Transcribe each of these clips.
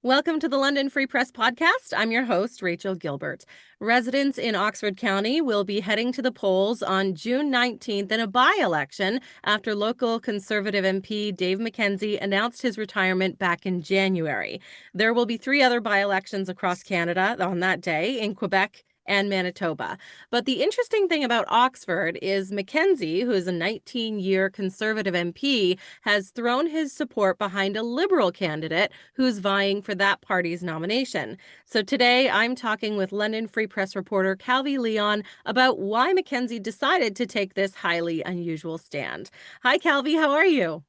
Welcome to the London Free Press Podcast. I'm your host, Rachel Gilbert. Residents in Oxford County will be heading to the polls on June 19th in a by-election after local Conservative MP Dave McKenzie announced his retirement back in January. There will be 3 other by-elections across Canada on that day in Quebec and Manitoba. But the interesting thing about Oxford is McKenzie, who is a 19-year Conservative MP, has thrown his support behind a Liberal candidate who's vying for that party's nomination. So today I'm talking with London Free Press reporter Calvi Leon about why McKenzie decided to take this highly unusual stand. Hi, Calvi, how are you?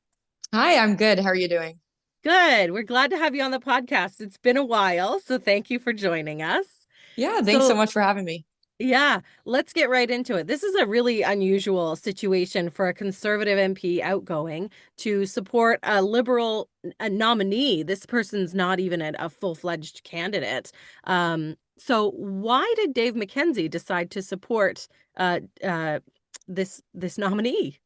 Hi, I'm good. How are you doing? Good. We're glad to have you on the podcast. It's been a while, so thank you for joining us. Yeah, thanks so So much for having me. Yeah, let's get right into it. This is a really unusual situation for a Conservative MP outgoing to support a Liberal nominee. This person's not even a full-fledged candidate. So why did Dave McKenzie decide to support this nominee?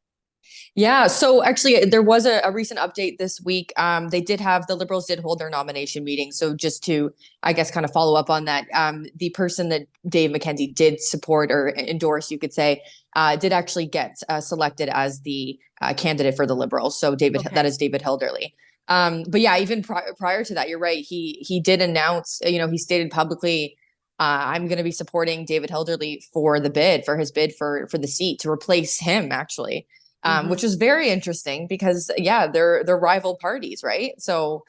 Yeah, so actually, there was a recent update this week. The Liberals did hold their nomination meeting. So just to, I guess, kind of follow up on that, the person that Dave McKenzie did support or endorse, you could say, did actually get selected as the candidate for the Liberals. So that Okay. is David Hilderly. But yeah, even prior to that, you're right. He did announce, he stated publicly, I'm going to be supporting David Hilderly for his bid for the seat to replace him, actually. Mm-hmm. Which was very interesting because yeah, they're rival parties, right? So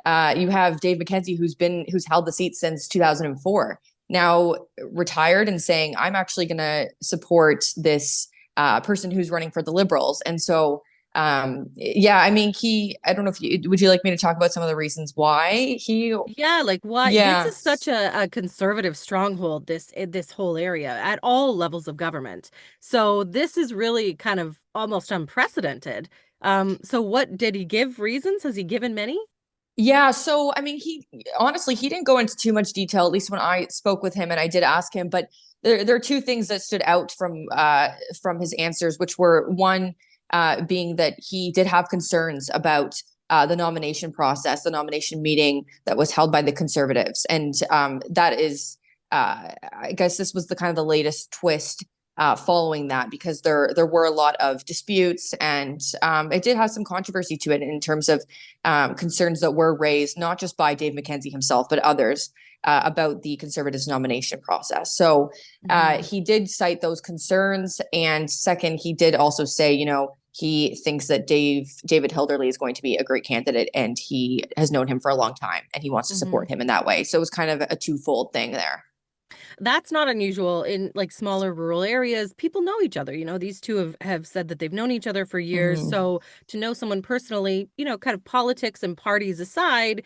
you have Dave McKenzie who's held the seat since 2004, now retired and saying I'm actually going to support this person who's running for the Liberals, and so yeah, I mean I don't know if would you like me to talk about some of the reasons why he Yeah, like why this yeah. is such a conservative stronghold, this whole area at all levels of government. So this is really kind of almost unprecedented. So what did he give reasons? Has he given many? Yeah, so I mean, he didn't go into too much detail, at least when I spoke with him, and I did ask him. But there are two things that stood out from his answers, which were one being that he did have concerns about the nomination process, the nomination meeting that was held by the Conservatives, and that is, I guess, this was the kind of the latest twist following that, because there were a lot of disputes, and it did have some controversy to it in terms of concerns that were raised not just by Dave McKenzie himself but others about the Conservatives nomination process. So Hmm. he did cite those concerns, and second, he did also say, he thinks that David Hilderly is going to be a great candidate, and he has known him for a long time, and he wants to Hmm. support him in that way. So it was kind of a twofold thing there. That's not unusual in like smaller rural areas. People know each other. These two have said that they've known each other for years. Mm-hmm. So to know someone personally, kind of politics and parties aside,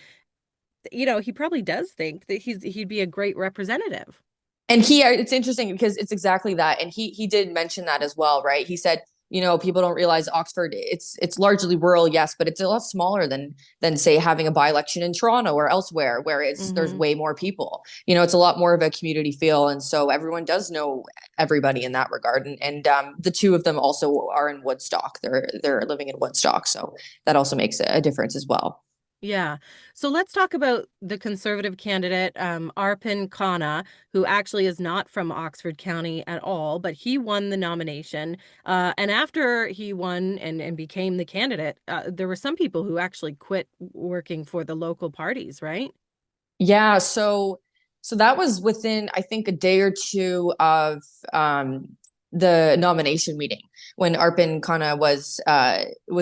he probably does think that he'd be a great representative. And it's interesting because it's exactly that. And he did mention that as well, right? He said, people don't realize Oxford, it's largely rural, yes, but it's a lot smaller than say having a by-election in Toronto or elsewhere where there's Hmm. way more people. It's a lot more of a community feel. And so everyone does know everybody in that regard. And the two of them also are in Woodstock. They're living in Woodstock. So that also makes a difference as well. Yeah. So let's talk about the Conservative candidate, Arpin Khanna, who actually is not from Oxford County at all, but he won the nomination. And after he won and became the candidate, there were some people who actually quit working for the local parties, right? Yeah, so that was within, I think, a day or two of um the nomination meeting when Arpin Khanna was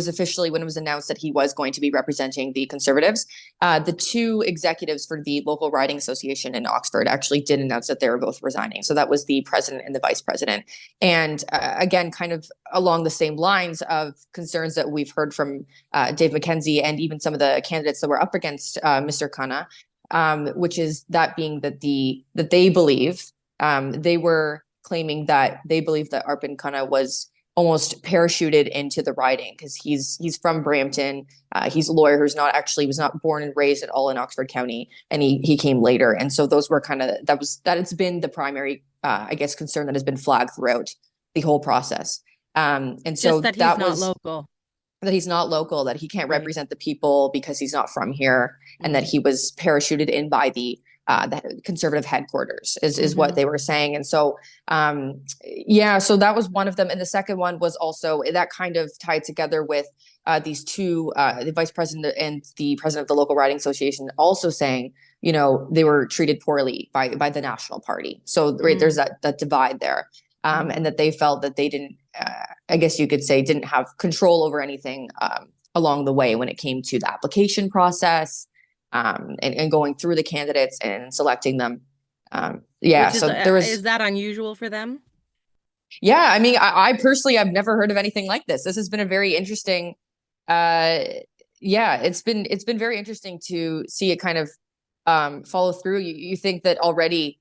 officially, when it was announced that he was going to be representing the Conservatives. The two executives for the local riding association in Oxford actually did announce that they were both resigning. So that was the president and the vice president. And again, kind of along the same lines of concerns that we've heard from Dave McKenzie and even some of the candidates that were up against Mr. Khanna, which is that being that they believe, they were claiming that they believe that Arpin Khanna was almost parachuted into the riding because he's from Brampton. He's a lawyer who's not actually was not born and raised at all in Oxford County, and he came later. And so those were kind of that it's been the primary, I guess, concern that has been flagged throughout the whole process. And Just so that he's that not was local. that he's not local, that he can't Right. represent the people because he's not from here, and that Mm-hmm. he was parachuted in by the conservative headquarters is what Mm-hmm. they were saying. And so yeah, so that was one of them. And the second one was also that kind of tied together with these two, the vice president and the president of the local riding association, also saying, you know, they were treated poorly by the national party. So right, there's that divide there. And that they felt that they didn't, I guess you could say, didn't have control over anything along the way when it came to the application process, and going through the candidates and selecting them. Yeah, Which so there was, is that unusual for them? yeah, I mean, I personally, I've never heard of anything like this. This has been a very interesting, uh, yeah, it's been very interesting to see it kind of follow through. You think that already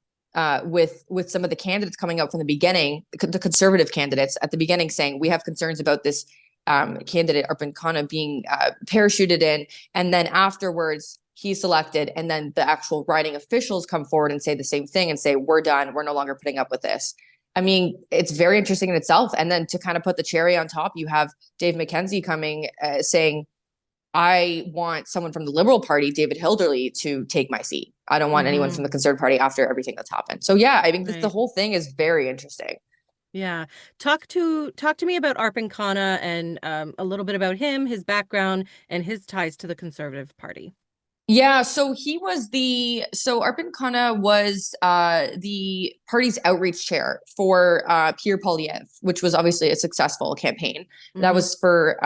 with some of the candidates coming out from the beginning, the conservative candidates at the beginning saying we have concerns about this candidate Arpan Khanna being parachuted in, and then afterwards he's selected, and then the actual riding officials come forward and say the same thing and say we're done, we're no longer putting up with this. I mean, it's very interesting in itself. And then to kind of put the cherry on top, you have Dave McKenzie coming saying, I want someone from the Liberal Party, David Hilderly, to take my seat. I don't want anyone from the Conservative Party after everything that's happened. So yeah, I mean, the Right. whole thing is very interesting. Yeah. Talk to me about Arpan Khanna and a little bit about him, his background, and his ties to the Conservative Party. Yeah, so Arpan Khanna was the party's outreach chair for Pierre Poilievre, which was obviously a successful campaign. That Mm-hmm. was for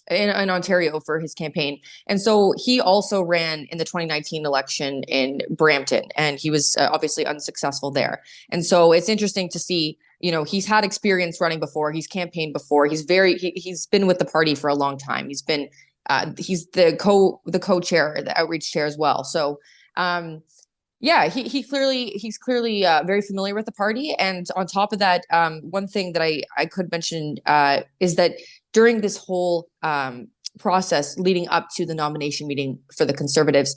in Ontario for his campaign. And so he also ran in the 2019 election in Brampton, and he was obviously unsuccessful there. And so it's interesting to see, you know, he's had experience running before, he's campaigned before, he's been with the party for a long time. He's the co-chair, the outreach chair as well. So yeah, he's clearly very familiar with the party. And on top of that, one thing that I could mention is that during this whole process leading up to the nomination meeting for the Conservatives,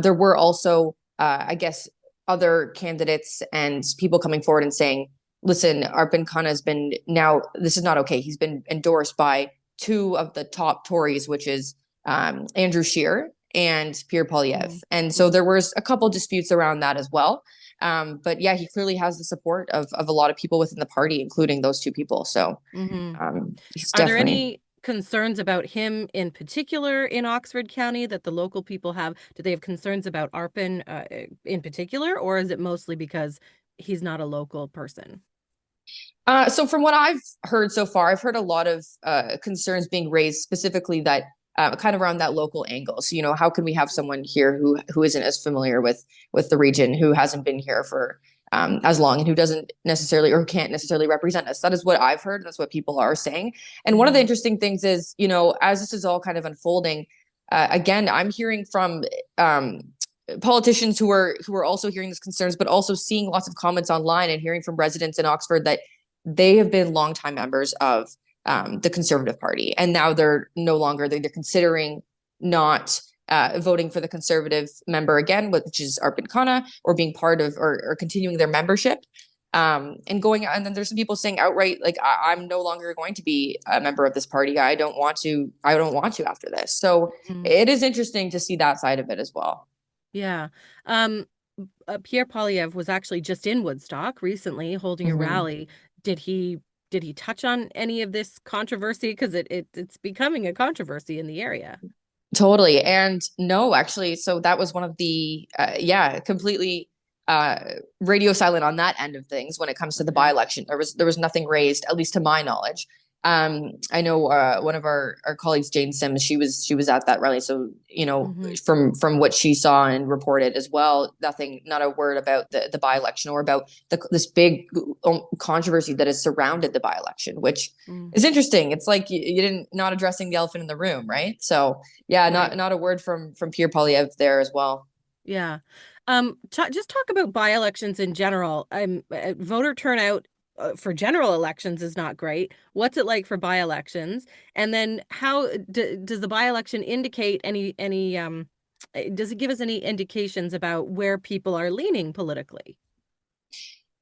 there were also I guess other candidates and people coming forward and saying, listen, Arpan Khanna has been, now this is not okay. He's been endorsed by two of the top Tories, which is Andrew Scheer and Pierre Poilievre. And so there was a couple disputes around that as well. But yeah, he clearly has the support of a lot of people within the party, including those two people. So Mm-hmm. he's Are there definitely. any concerns about him in particular in Oxford County that the local people have? Do they have concerns about Arpan in particular, or is it mostly because he's not a local person? So from what I've heard so far, I've heard a lot of concerns being raised specifically that kind of around that local angle. So, you know, how can we have someone here who isn't as familiar with the region, who hasn't been here for as long, and who doesn't necessarily or can't necessarily represent us? That is what I've heard. That's what people are saying. And one of the interesting things is, you know, as this is all kind of unfolding, again, I'm hearing from politicians who are also hearing these concerns, but also seeing lots of comments online and hearing from residents in Oxford that they have been longtime members of the Conservative Party, and now they're no longer. They're considering not voting for the Conservative member again, which is Arpan Khanna, or being part of or continuing their membership. And going, and then there's some people saying outright, like, I'm no longer going to be a member of this party. I don't want to. I don't want to after this. So it is interesting to see that side of it as well. Yeah. Um, Pierre Poilievre was actually just in Woodstock recently holding a Mm-hmm. rally. Did he did he touch on any of this controversy? Because it's becoming a controversy in the area. Totally. And no, actually, so that was one of the yeah, completely uh radio silent on that end of things when it comes to the Okay. by-election. There was nothing raised, at least to my knowledge. I know one of our colleagues, Jane Sims, she was at that rally. So, you know, Hmm. from what she saw and reported as well, nothing, not a word about the by-election or about this big controversy that has surrounded the by-election, which Mm. is interesting. It's like you didn't, not addressing the elephant in the room, right? So yeah, Right. not a word from Pierre Poilievre there as well. Yeah. Just talk about by-elections in general. Voter turnout for general elections is not great. What's it like for by-elections? And then how does the by-election indicate any does it give us any indications about where people are leaning politically?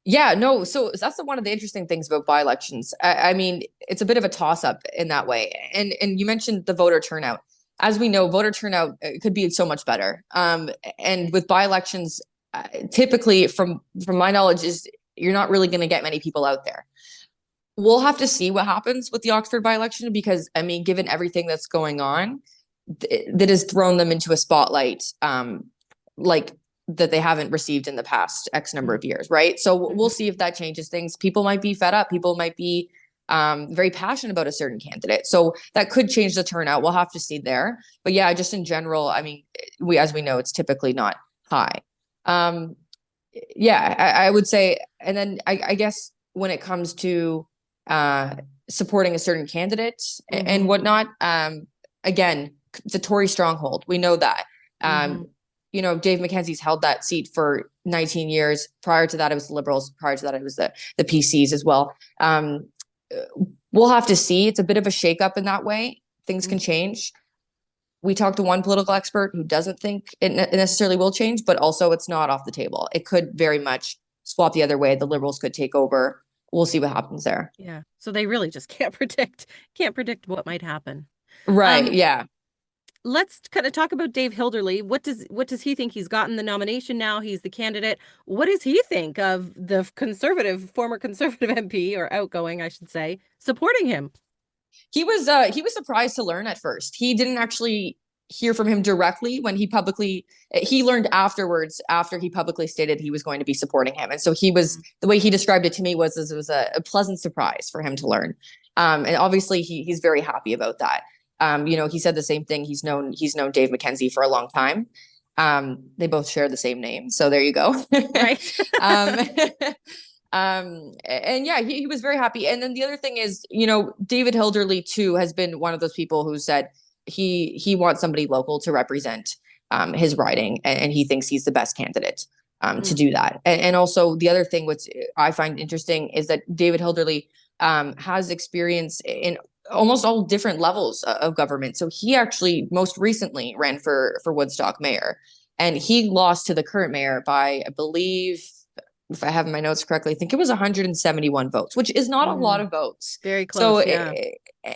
Yeah, no. So that's one of the interesting things about by-elections. I mean, it's a bit of a toss-up in that way. And you mentioned the voter turnout. As we know, voter turnout could be so much better. And with by-elections, typically, from my knowledge, is you're not really going to get many people out there. We'll have to see what happens with the Oxford by-election because, I mean, given everything that's going on, that has thrown them into a spotlight, like that they haven't received in the past X number of years, right? So we'll see if that changes things. People might be fed up. People might be very passionate about a certain candidate. So that could change the turnout. We'll have to see there. But yeah, just in general, I mean, as we know, it's typically not high. Yeah, I would say, and then I guess when it comes to supporting a certain candidate and whatnot, again, it's a Tory stronghold. We know that. You know, Dave McKenzie's held that seat for 19 years. Prior to that, it was the Liberals. Prior to that, it was the PCs as well. We'll have to see. It's a bit of a shakeup in that way. Things can change. We talked to one political expert who doesn't think it necessarily will change, but also it's not off the table. It could very much swap the other way. The Liberals could take over. We'll see what happens there. Yeah. So they really just can't predict what might happen. Right. Yeah. Let's kind of talk about Dave Hilderly. What does he think? He's gotten the nomination now. He's the candidate. What does he think of the former conservative MP, or outgoing, I should say, supporting him? He was surprised to learn at first. He didn't actually hear from him directly when he learned afterwards, after he publicly stated he was going to be supporting him. And so the way he described it to me was it was a pleasant surprise for him to learn. And obviously he's very happy about that. You know, he said the same thing. He's known Dave McKenzie for a long time. They both share the same name. So there you go. Right. And yeah, he was very happy. And then the other thing is, you know, David Hilderly too has been one of those people who said he wants somebody local to represent his riding, and he thinks he's the best candidate to do that. And also the other thing which I find interesting is that David Hilderly has experience in almost all different levels of government. So he actually most recently ran for Woodstock mayor, and he lost to the current mayor by, I believe, if I have my notes correctly, I think it was 171 votes, which is not a lot of votes. Very close. So yeah.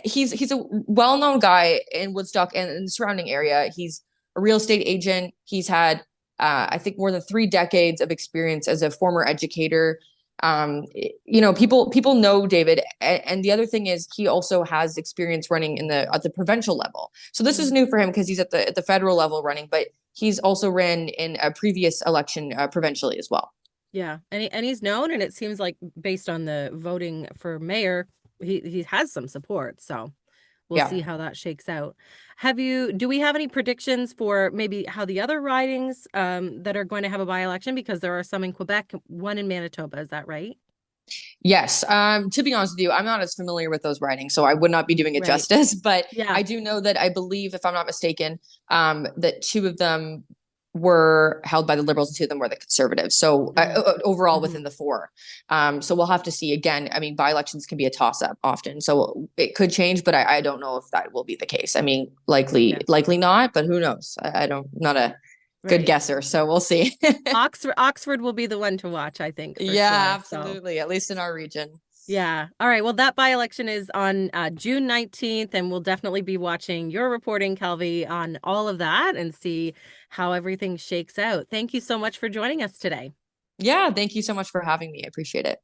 He's a well-known guy in Woodstock and in the surrounding area. He's a real estate agent. He's had, I think, more than 3 decades of experience as a former educator. You know, people know David, and the other thing is he also has experience running at the provincial level. So this is new for him because he's at the federal level running, but he's also ran in a previous election provincially as well. Yeah, and he's known, and it seems like based on the voting for mayor, he has some support. So we'll see how that shakes out. Do we have any predictions for maybe how the other ridings that are going to have a by-election? Because there are some in Quebec, one in Manitoba. Is that right? Yes. To be honest with you, I'm not as familiar with those ridings, so I would not be doing it justice. But yeah. I do know that I believe, if I'm not mistaken, that 2 of them were held by the Liberals and 2 of them were the Conservatives. So overall within the 4. So we'll have to see. Again, I mean, by-elections can be a toss-up often. So it could change, but I don't know if that will be the case. I mean, likely not, but who knows? Not a good guesser. So we'll see. Oxford will be the one to watch, I think. Yeah, absolutely. So. At least in our region. Yeah. All right. Well, that by-election is on June 19th, and we'll definitely be watching your reporting, Calvi, on all of that and see how everything shakes out. Thank you so much for joining us today. Yeah. Thank you so much for having me. I appreciate it.